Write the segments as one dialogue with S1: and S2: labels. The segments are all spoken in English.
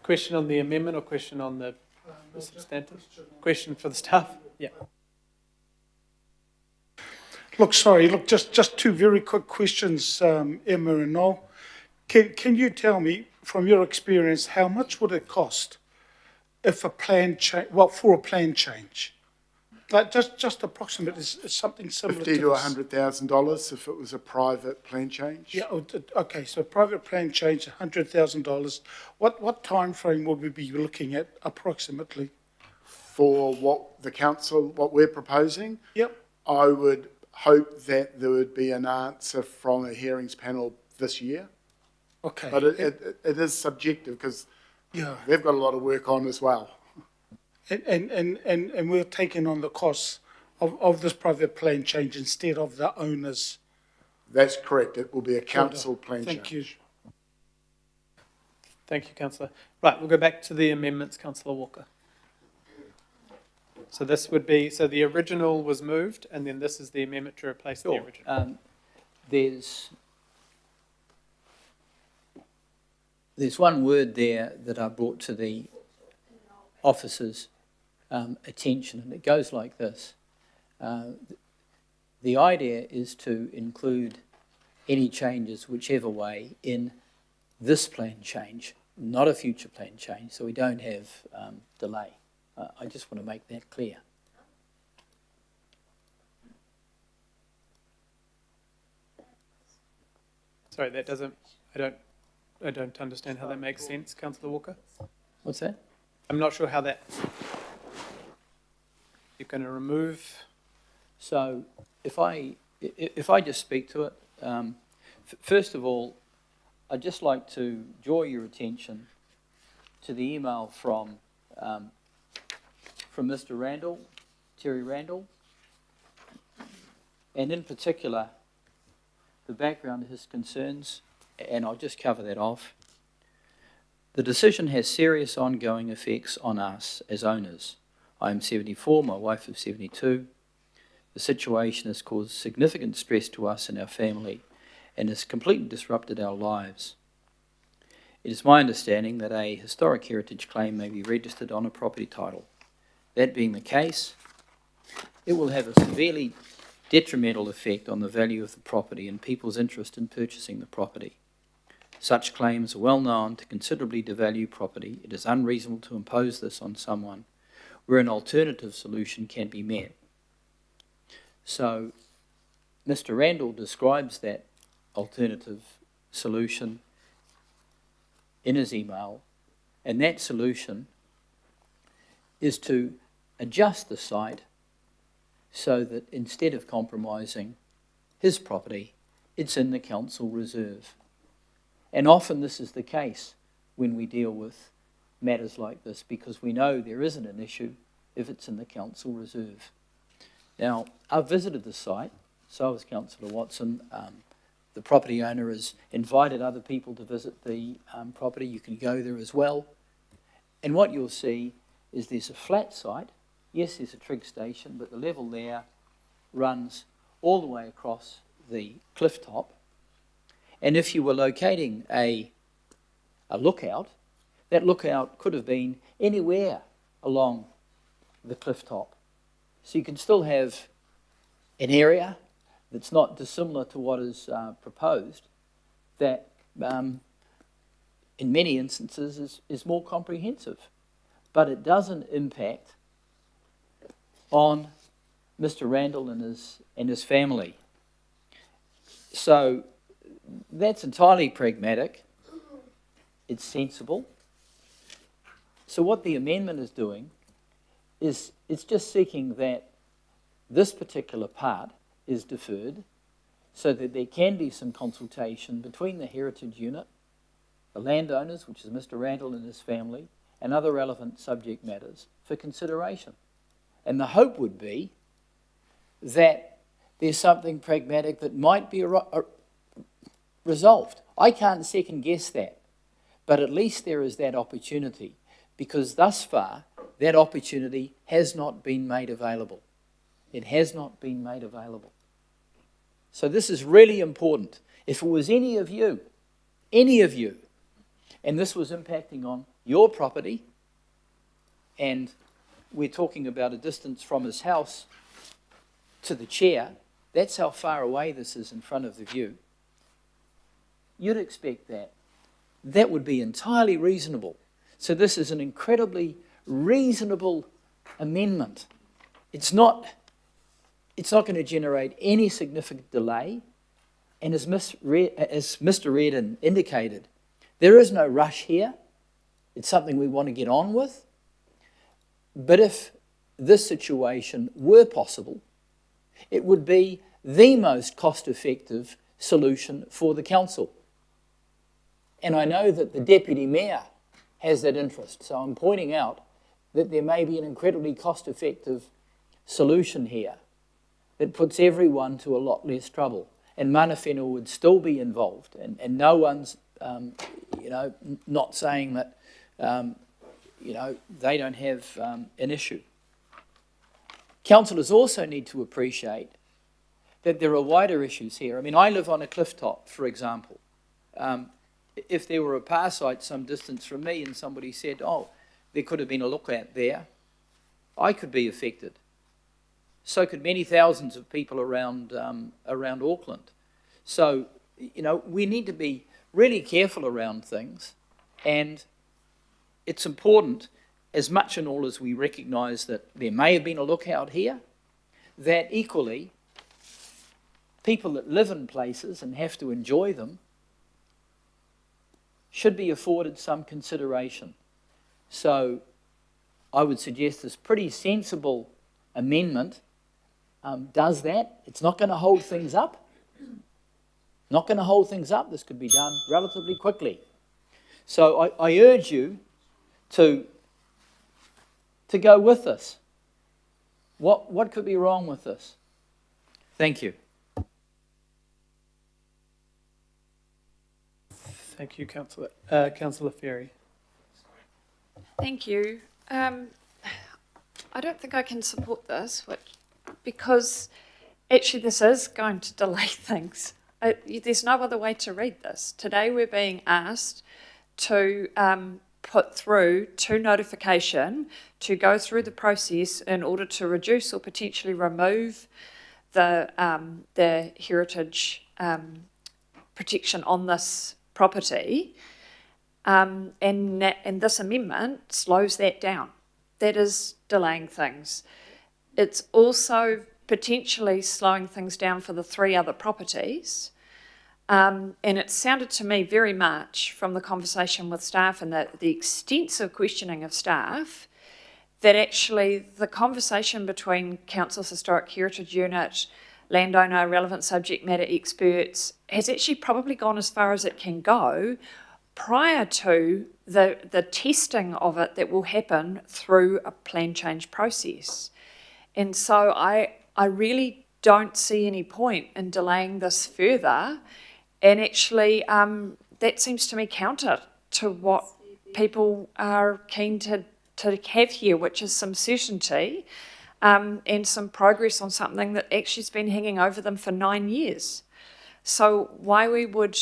S1: Question on the amendment or question on the substantive? Question for the staff? Yeah.
S2: Look, just two very quick questions, Emma and Noel. Can you tell me, from your experience, how much would it cost if a plan change, for a plan change? Like just approximate, is something similar to
S3: $50,000 to $100,000 if it was a private plan change.
S2: Yeah, okay, so private plan change, $100,000. What time frame would we be looking at approximately?
S3: For what the council, what we're proposing?
S2: Yep.
S3: I would hope that there would be an answer from a hearings panel this year.
S2: Okay.
S3: But it is subjective because they've got a lot of work on as well.
S2: And we're taking on the costs of this private plan change instead of the owners.
S3: That's correct. It will be a council plan change.
S2: Thank you.
S1: Thank you, Councillor. Right, we'll go back to the amendments, Councillor Walker. So this would be, so the original was moved, and then this is the amendment to replace the original.
S4: There's one word there that I brought to the officer's attention, and it goes like this. The idea is to include any changes whichever way in this plan change, not a future plan change, so we don't have delay. I just want to make that clear.
S1: Sorry, that doesn't, I don't understand how that makes sense, Councillor Walker.
S4: What's that?
S1: I'm not sure how that, you're going to remove.
S4: So if I just speak to it, first of all, I'd just like to draw your attention to the email from Mr. Randall, Terry Randall, and in particular, the background of his concerns, and I'll just cover that off. The decision has serious ongoing effects on us as owners. I am 74, my wife is 72. The situation has caused significant stress to us and our family and has completely disrupted our lives. It is my understanding that a historic heritage claim may be registered on a property title. That being the case, it will have a severely detrimental effect on the value of the property and people's interest in purchasing the property. Such claims are well known to considerably devalue property. It is unreasonable to impose this on someone where an alternative solution can be met. So, Mr. Randall describes that alternative solution in his email, and that solution is to adjust the site so that instead of compromising his property, it's in the council reserve. And often this is the case when we deal with matters like this, because we know there isn't an issue if it's in the council reserve. Now, I've visited the site, so has Councillor Watson. The property owner has invited other people to visit the property. You can go there as well. And what you'll see is there's a flat site. Yes, there's a trig station, but the level there runs all the way across the cliff top. And if you were locating a lookout, that lookout could have been anywhere along the cliff top. So you can still have an area that's not dissimilar to what is proposed, that in many instances is more comprehensive. But it doesn't impact on Mr. Randall and his family. So that's entirely pragmatic. It's sensible. So what the amendment is doing is it's just seeking that this particular part is deferred so that there can be some consultation between the heritage unit, the landowners, which is Mr. Randall and his family, and other relevant subject matters for consideration. And the hope would be that there's something pragmatic that might be resolved. I can't second guess that, but at least there is that opportunity, because thus far that opportunity has not been made available. It has not been made available. So this is really important. If it was any of you, and this was impacting on your property, and we're talking about a distance from his house to the chair, that's how far away this is in front of the view, you'd expect that. That would be entirely reasonable. So this is an incredibly reasonable amendment. It's not going to generate any significant delay, and as Mr. Reardon indicated, there is no rush here. It's something we want to get on with. But if this situation were possible, it would be the most cost-effective solution for the council. And I know that the Deputy Mayor has that interest, so I'm pointing out that there may be an incredibly cost-effective solution here that puts everyone to a lot less trouble. And mana whenua would still be involved, and no one's, not saying that, they don't have an issue. Councillors also need to appreciate that there are wider issues here. I mean, I live on a cliff top, for example. If there were a power site some distance from me and somebody said, oh, there could have been a lookout there, I could be affected. So could many thousands of people around Auckland. So, we need to be really careful around things, and it's important, as much and all as we recognise that there may have been a lookout here, that equally people that live in places and have to enjoy them should be afforded some consideration. So I would suggest this pretty sensible amendment does that. It's not going to hold things up. This could be done relatively quickly. So I urge you to go with this. What could be wrong with this? Thank you.
S1: Thank you, Councillor. Councillor Ferry.
S5: Thank you. I don't think I can support this, because actually this is going to delay things. There's no other way to read this. Today we're being asked to put through to notification to go through the process in order to reduce or potentially remove the heritage protection on this property, and this amendment slows that down. That is delaying things. It's also potentially slowing things down for the 3 other properties. And it sounded to me very much from the conversation with staff and the extensive questioning of staff that actually the conversation between Council's Historic Heritage Unit, landowner, relevant subject matter experts has actually probably gone as far as it can go prior to the testing of it that will happen through a plan change process. And so I really don't see any point in delaying this further, and actually that seems to me counter to what people are keen to have here, which is some certainty and some progress on something that actually has been hanging over them for 9 years. So why we would,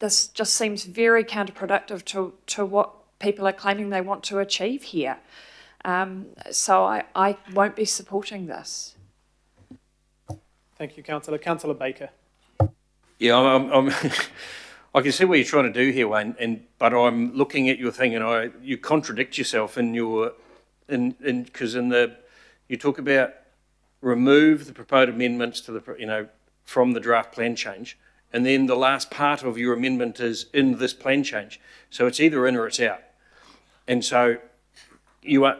S5: this just seems very counterproductive to what people are claiming they want to achieve here. So I won't be supporting this.
S1: Thank you, Councillor. Councillor Baker.
S6: Yeah, I'm I can see what you're trying to do here, Wayne, but I'm looking at your thing and you contradict yourself in your, because you talk about remove the proposed amendments to the, from the draft plan change, and then the last part of your amendment is in this plan change. So it's either in or it's out. And so you're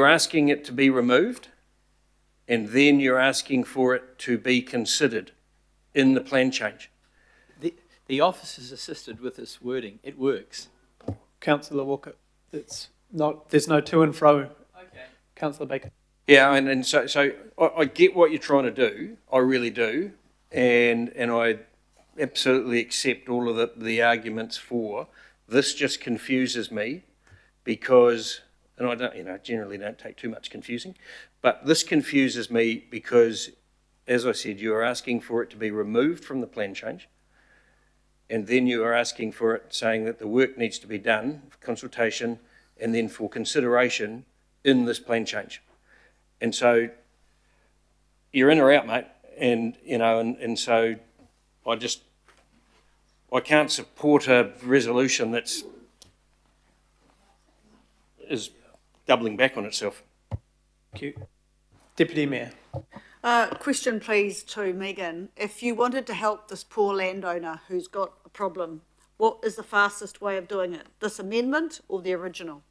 S6: asking it to be removed, and then you're asking for it to be considered in the plan change.
S4: The office is assisted with this wording. It works.
S1: Councillor Walker, there's no to and fro.
S4: Okay.
S1: Councillor Baker.
S6: Yeah, and so I get what you're trying to do. I really do, and I absolutely accept all of the arguments for. This just confuses me because, and I don't, generally don't take too much confusing, but this confuses me because as I said, you are asking for it to be removed from the plan change, and then you are asking for it, saying that the work needs to be done for consultation and then for consideration in this plan change. And so you're in or out, mate, and so I can't support a resolution that's is doubling back on itself.
S1: Thank you. Deputy Mayor.
S7: Question please to Megan. If you wanted to help this poor landowner who's got a problem, what is the fastest way of doing it? This amendment or the original?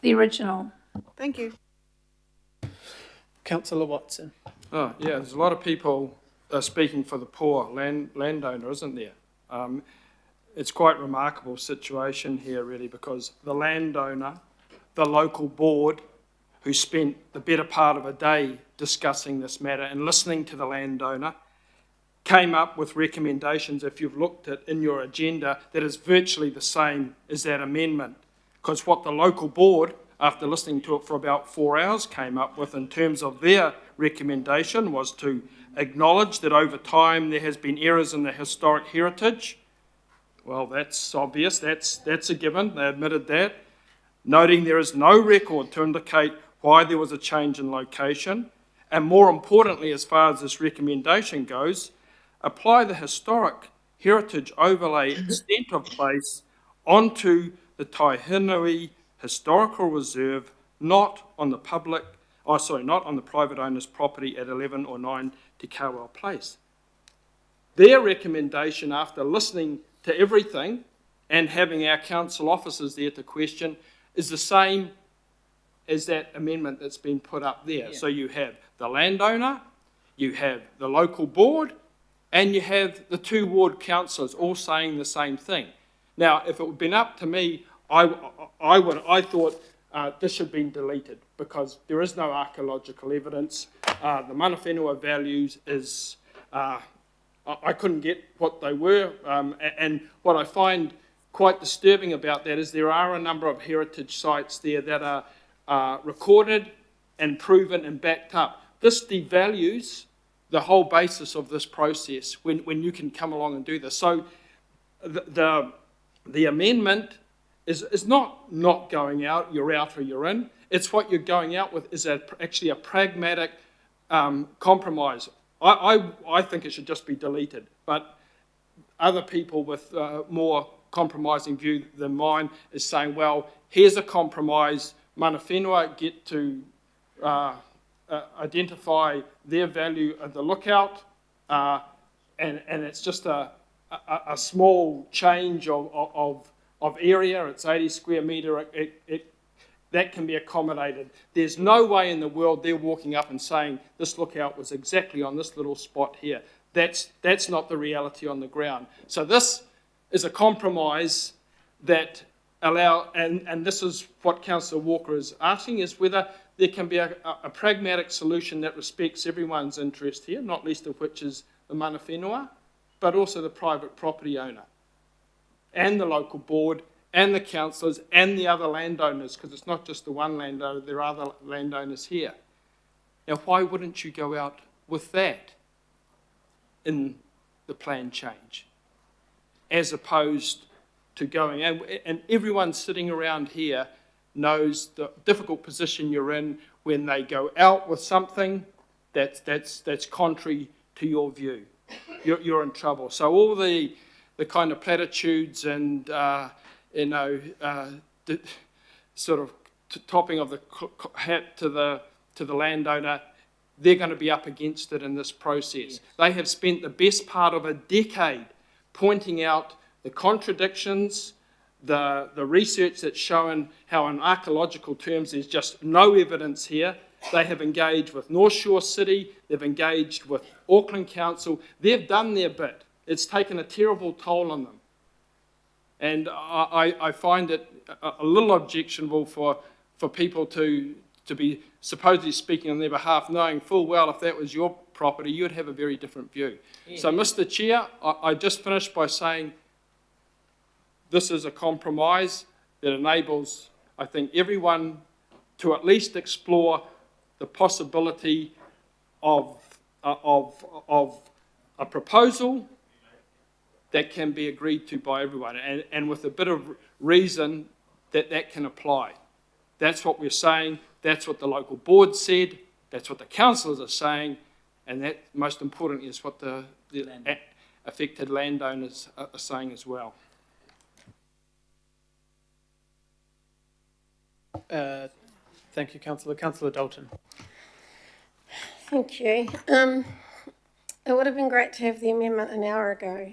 S8: The original.
S7: Thank you.
S1: Councillor Watson.
S9: Oh, yeah, there's a lot of people speaking for the poor landowner, isn't there? It's quite a remarkable situation here, really, because the landowner, the local board, who spent the better part of a day discussing this matter and listening to the landowner, came up with recommendations, if you've looked at in your agenda, that is virtually the same as that amendment. Because what the local board, after listening to it for about 4 hours, came up with in terms of their recommendation was to acknowledge that over time there has been errors in the historic heritage. Well, that's obvious, that's a given, they admitted that. Noting there is no record to indicate why there was a change in location, and more importantly, as far as this recommendation goes, apply the historic heritage overlay extent of place onto the Taihinui Historical Reserve, not on the private owner's property at 11 or 9 Te Kawau Place. Their recommendation, after listening to everything and having our council officers there to question, is the same as that amendment that's been put up there. Yeah. So you have the landowner, you have the local board, and you have the 2 ward councillors all saying the same thing. Now, if it had been up to me, I thought this should have been deleted because there is no archaeological evidence. The mana whenua values is, I couldn't get what they were, and what I find quite disturbing about that is there are a number of heritage sites there that are recorded and proven and backed up. This devalues the whole basis of this process when you can come along and do this. So the amendment is not going out, you're out or you're in. It's what you're going out with is actually a pragmatic compromise. I think it should just be deleted, but other people with more compromising view than mine is saying, well, here's a compromise, mana whenua get to identify their value at the lookout, and it's just a small change of area, it's 80 square metre, that can be accommodated. There's no way in the world they're walking up and saying this lookout was exactly on this little spot here. That's not the reality on the ground. So this is a compromise that and this is what Councillor Walker is asking, is whether there can be a pragmatic solution that respects everyone's interest here, not least of which is the mana whenua, but also the private property owner, and the local board, and the councillors, and the other landowners, because it's not just the one landowner, there are other landowners here. Now, why wouldn't you go out with that in the plan change, as opposed to going, and everyone sitting around here knows the difficult position you're in when they go out with something that's contrary to your view. You're in trouble. So all the kind of platitudes and sort of topping of the hat to the landowner, they're going to be up against it in this process. Yes. They have spent the best part of a decade pointing out the contradictions, the research that's shown how in archaeological terms there's just no evidence here. They have engaged with North Shore City, they've engaged with Auckland Council, they've done their bit. It's taken a terrible toll on them. And I find it a little objectionable for people to be supposedly speaking on their behalf, knowing full well if that was your property, you'd have a very different view. Yeah. So, Mr. Chair, I just finished by saying this is a compromise that enables, I think, everyone to at least explore the possibility of of a proposal that can be agreed to by everyone, and with a bit of reason that can apply. That's what we're saying, that's what the local board said, that's what the councillors are saying, and that, most important, is what the affected landowners are saying as well.
S1: Thank you, Councillor. Councillor Dalton.
S10: Thank you. It would have been great to have the amendment an hour ago,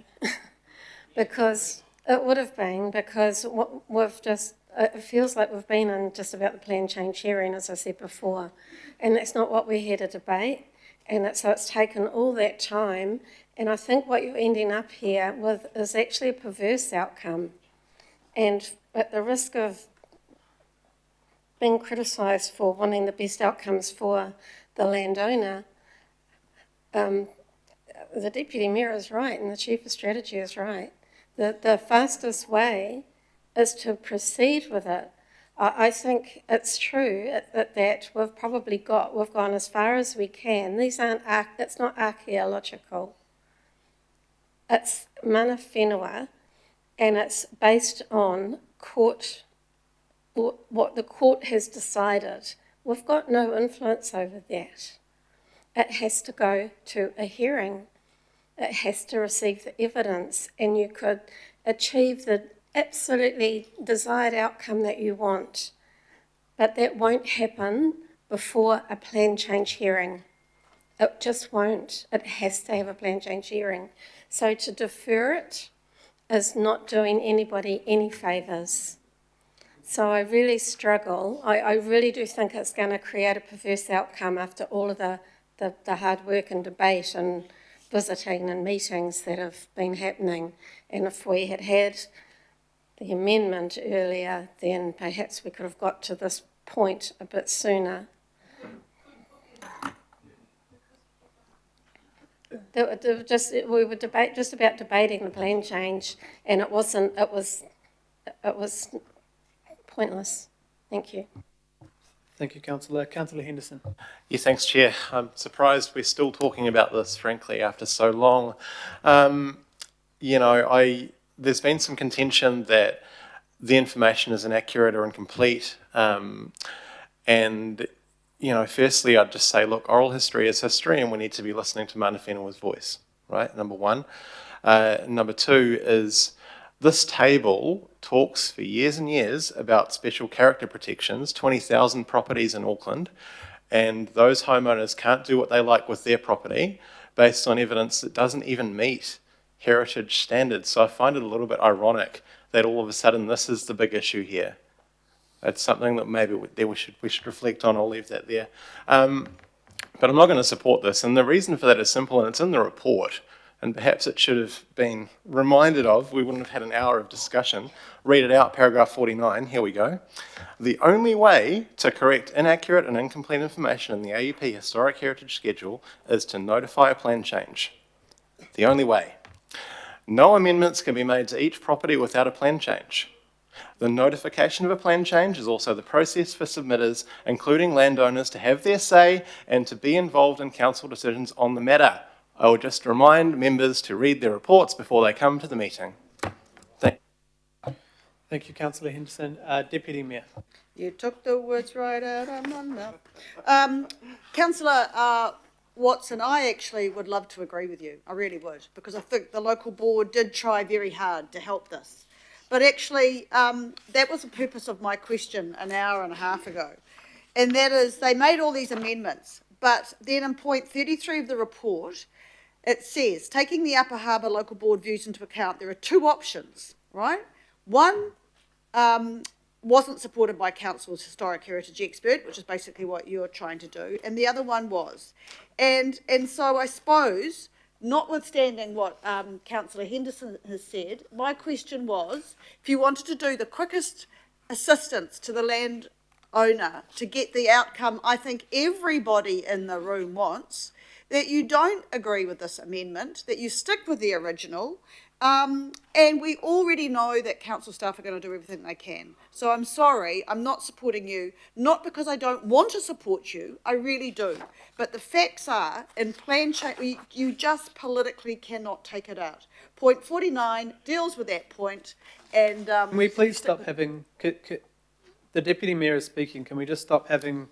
S10: because it would have been, because what we've just, it feels like we've been in just about the plan change hearing, as I said before, and that's not what we're here to debate, and so it's taken all that time, and I think what you're ending up here with is actually a perverse outcome, and at the risk of being criticised for wanting the best outcomes for the landowner, the Deputy Mayor is right and the Chief of Strategy is right. The fastest way is to proceed with it. I think it's true that we've gone as far as we can. It's not archaeological. It's mana whenua, and it's based on what the court has decided. We've got no influence over that. It has to go to a hearing. It has to receive the evidence, and you could achieve the absolutely desired outcome that you want. But that won't happen before a plan change hearing. It just won't. It has to have a plan change hearing. So to defer it is not doing anybody any favours. So I really struggle. I really do think it's going to create a perverse outcome after all of the hard work and debate and visiting and meetings that have been happening. And if we had had the amendment earlier, then perhaps we could have got to this point a bit sooner. We were just about debating the plan change, and it was pointless. Thank you.
S1: Thank you, Councillor. Councillor Henderson.
S11: Yeah, thanks, Chair. I'm surprised we're still talking about this, frankly, after so long. There's been some contention that the information is inaccurate or incomplete. Firstly, I'd just say, look, oral history is history, and we need to be listening to mana whenua's voice, right? Number one. Number two is this table talks for years and years about special character protections, 20,000 properties in Auckland, and those homeowners can't do what they like with their property based on evidence that doesn't even meet heritage standards. So I find it a little bit ironic that all of a sudden this is the big issue here. It's something that maybe we should reflect on. I'll leave that there. But I'm not going to support this, and the reason for that is simple, and it's in the report. And perhaps it should have been reminded of, we wouldn't have had an hour of discussion. Read it out, paragraph 49, here we go. The only way to correct inaccurate and incomplete information in the AUP Historic Heritage Schedule is to notify a plan change. The only way. No amendments can be made to each property without a plan change. The notification of a plan change is also the process for submitters, including landowners, to have their say and to be involved in council decisions on the matter. I will just remind members to read their reports before they come to the meeting.
S1: Thank you, Councillor Henderson. Deputy Mayor.
S7: You took the words right out of my mouth. Councillor Watson, I actually would love to agree with you. I really would, because I think the local board did try very hard to help this. But actually, that was the purpose of my question an hour and a half ago. And that is, they made all these amendments, but then in point 33 of the report, it says, taking the Upper Harbour Local Board views into account, there are two options, right? One wasn't supported by Council's historic heritage expert, which is basically what you're trying to do, and the other one was. And so I suppose, notwithstanding what Councillor Henderson has said, my question was, if you wanted to do the quickest assistance to the landowner to get the outcome I think everybody in the room wants, that you don't agree with this amendment, that you stick with the original, and we already know that council staff are going to do everything they can. So I'm sorry, I'm not supporting you, not because I don't want to support you, I really do. But the facts are, in plan change, you just politically cannot take it out. Point 49 deals with that point, and...
S1: Can we please stop having, the Deputy Mayor is speaking, can we just stop having...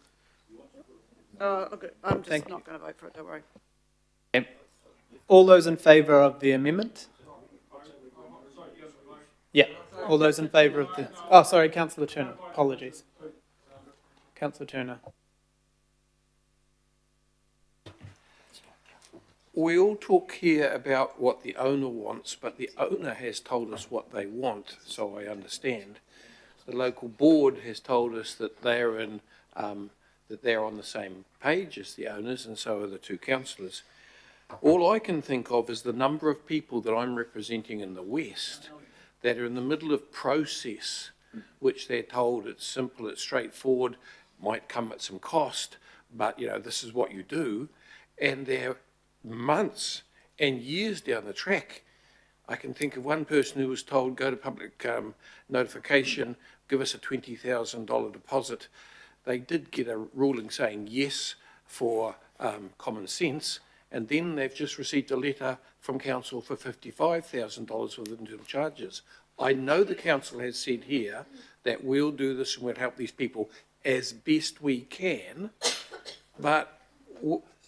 S7: Okay, I'm
S1: Thank
S7: just not going to vote for it, don't worry.
S1: All those in favour of the amendment? Yeah, all those in favour of the... Oh, sorry, Councillor Turner, apologies. Councillor Turner.
S6: We all talk here about what the owner wants, but the owner has told us what they want, so I understand. The local board has told us that they're in, that they're on the same page as the owners, and so are the two councillors. All I can think of is the number of people that I'm representing in the West that are in the middle of process, which they're told it's simple, it's straightforward, might come at some cost, but you know, this is what you do, and they're months and years down the track. I can think of one person who was told, go to public notification, give us a $20,000 deposit. They did get a ruling saying yes for common sense, and then they've just received a letter from council for $55,000 with internal charges. I know the council has said here that we'll do this and we'll help these people as best we can, but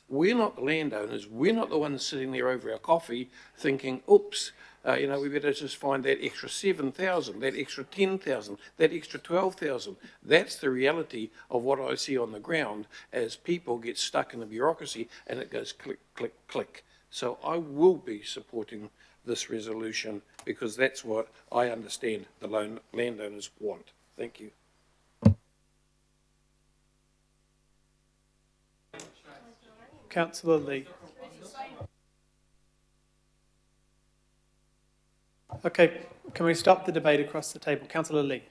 S6: we're not the landowners, we're not the ones sitting there over our coffee thinking, oops, you know, we better just find that extra 7,000, that extra 10,000, that extra 12,000. That's the reality of what I see on the ground as people get stuck in the bureaucracy and it goes click, click, click. So I will be supporting this resolution because that's what I understand the landowners want. Thank you.
S1: Councillor Lee. Okay, can we stop the debate across the table? Councillor Lee.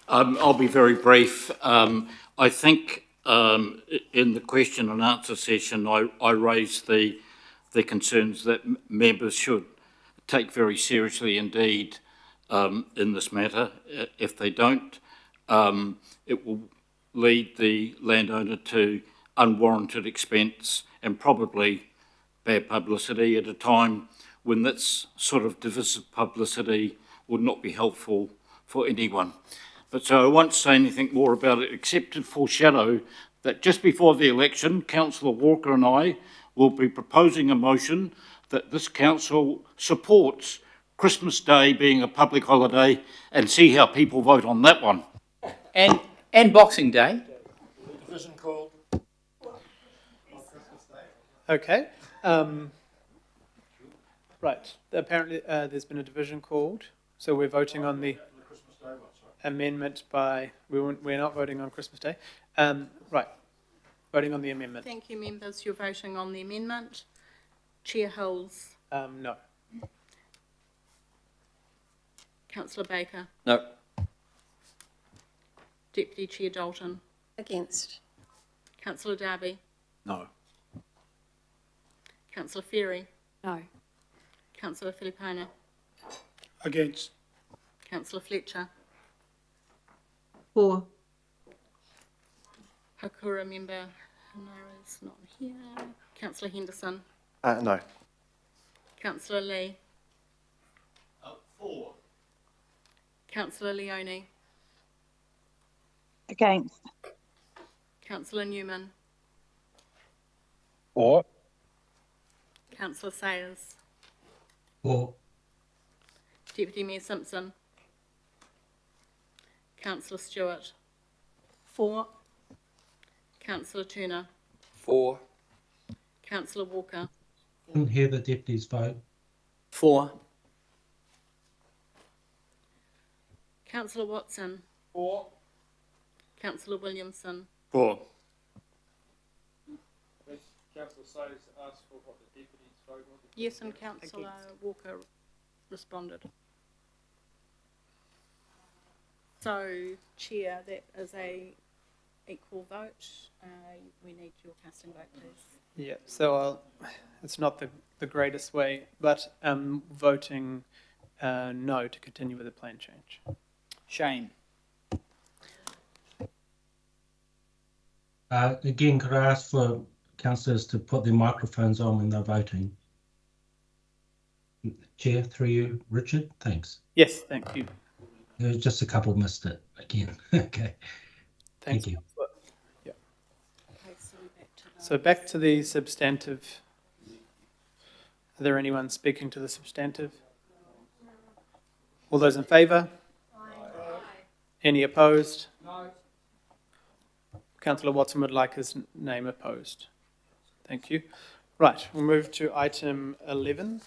S12: I'll be very brief. I think in the question and answer session, I raised the concerns that members should take very seriously indeed in this matter. If they don't, it will lead the landowner to unwarranted expense and probably bad publicity at a time when this sort of divisive publicity would not be helpful for anyone. But so I won't say anything more about it except to foreshadow that just before the election, Councillor Walker and I will be proposing a motion that this council supports Christmas Day being a public holiday and see how people vote on that one.
S4: And Boxing Day.
S9: Division called.
S1: Okay. Right. Apparently there's been a division called, so we're voting on the amendment by... We're not voting on Christmas Day. Right. Voting on the amendment.
S13: Thank you, members. You're voting on the amendment. Chair Hills.
S1: No.
S13: Councillor Baker.
S4: No.
S13: Deputy Chair Dalton.
S10: Against.
S13: Councillor Darby.
S4: No.
S13: Councillor Ferry.
S5: No.
S13: Councillor Filipona.
S2: Against.
S13: Councillor Fletcher.
S8: For.
S13: Hakura member Hanara's not here. Councillor Henderson.
S11: No.
S13: Councillor Lee.
S9: For.
S13: Councillor Leone.
S8: Against.
S13: Councillor Newman.
S9: For.
S13: Councillor Sayers.
S9: For.
S13: Deputy Mayor Simpson. Councillor Stewart.
S8: For.
S13: Councillor Turner.
S6: For.
S13: Councillor Walker.
S9: Didn't hear the deputies vote.
S4: For.
S13: Councillor Watson.
S9: For.
S13: Councillor Williamson.
S6: For.
S9: Councillor Sayers asked for what the deputies vote was.
S13: Yes, and Councillor Walker responded. So, Chair, that is a equal vote. We need your casting vote, please.
S1: Yeah, so it's not the greatest way, but voting no to continue with the plan change.
S4: Shane?
S14: Again, could I ask for councillors to put their microphones on when they're voting? Chair, through you, Richard, thanks.
S1: Yes, thank you.
S14: There was just a couple missed it again. Okay,
S1: Thanks.
S14: thank you.
S1: Yeah.
S13: Okay, so we're back to the.
S1: So back to the substantive. Are there anyone speaking to the substantive? All those in favour? Any opposed? No. Councillor Watson would like his name opposed. Thank you. Right, we'll move to item 11.